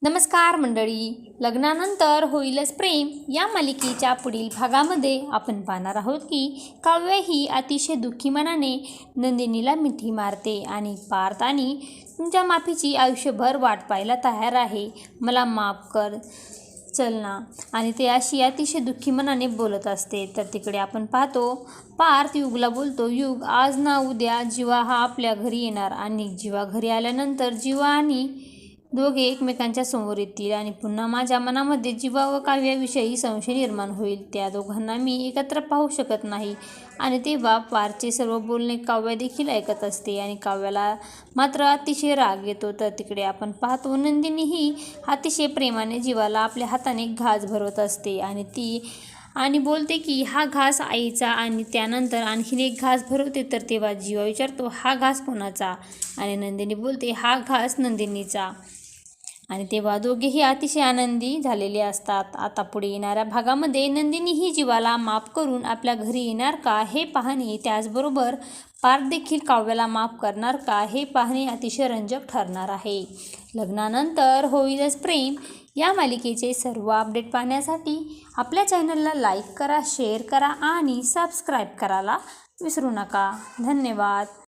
नमस्कार मंडळी, लग्नानंतर होईलच प्रेम या मालिकेच्या पुढील भागामध्ये आपण पाहणार आहोत की काव्य ही अतिशय दुःखी मनाने नंदिनीला मिठी मारते आणि पार्थ आणि तुमच्या माफीची आयुष्यभर वाट पाहायला तयार आहे, मला माफ कर चल ना, आणि ते अशी अतिशय दुःखी मनाने बोलत असते. तर तिकडे आपण पाहतो पार्थ युगला बोलतो, युग आज ना उद्या जीवा हा आपल्या घरी येणार आणि जीवा घरी आल्यानंतर जीवा आणि दोघे एकमेकांच्या समोर येतील आणि पुन्हा माझ्या मनामध्ये जीवा व काव्याविषयी संशय निर्माण होईल. त्या दोघांना मी एकत्र पाहू शकत नाही. आणि तेव्हा पार्थचे सर्व बोलणे काव्य देखील ऐकत असते आणि काव्याला मात्र अतिशय राग येतो. तर तिकडे आपण पाहतो नंदिनी ही अतिशय प्रेमाने जीवाला आपल्या हाताने घास भरवत असते आणि ती बोलते की हा घास आईचा, आणि त्यानंतर आणखीन एक घास भरवते. तर तेव्हा जीवा विचारतो, हा घास कोणाचा? आणि नंदिनी बोलते, हा घास नंदिनीचा. आणि तेव्हा दोघेही अतिशय आनंदी झालेले असतात. आता पुढे येणाऱ्या भागामध्ये नंदिनी ही जीवाला माफ करून आपल्या घरी येणार का हे पाहणे, त्याचबरोबर पार्थ देखील काव्याला माफ करणार का हे पाहणे अतिशय रंजक ठरणार आहे. लग्नानंतर होईलच प्रेम या मालिकेचे सर्व अपडेट पाहण्यासाठी आपल्या चॅनलला लाईक करा, शेअर करा आणि सबस्क्राईब करायला विसरू नका. धन्यवाद.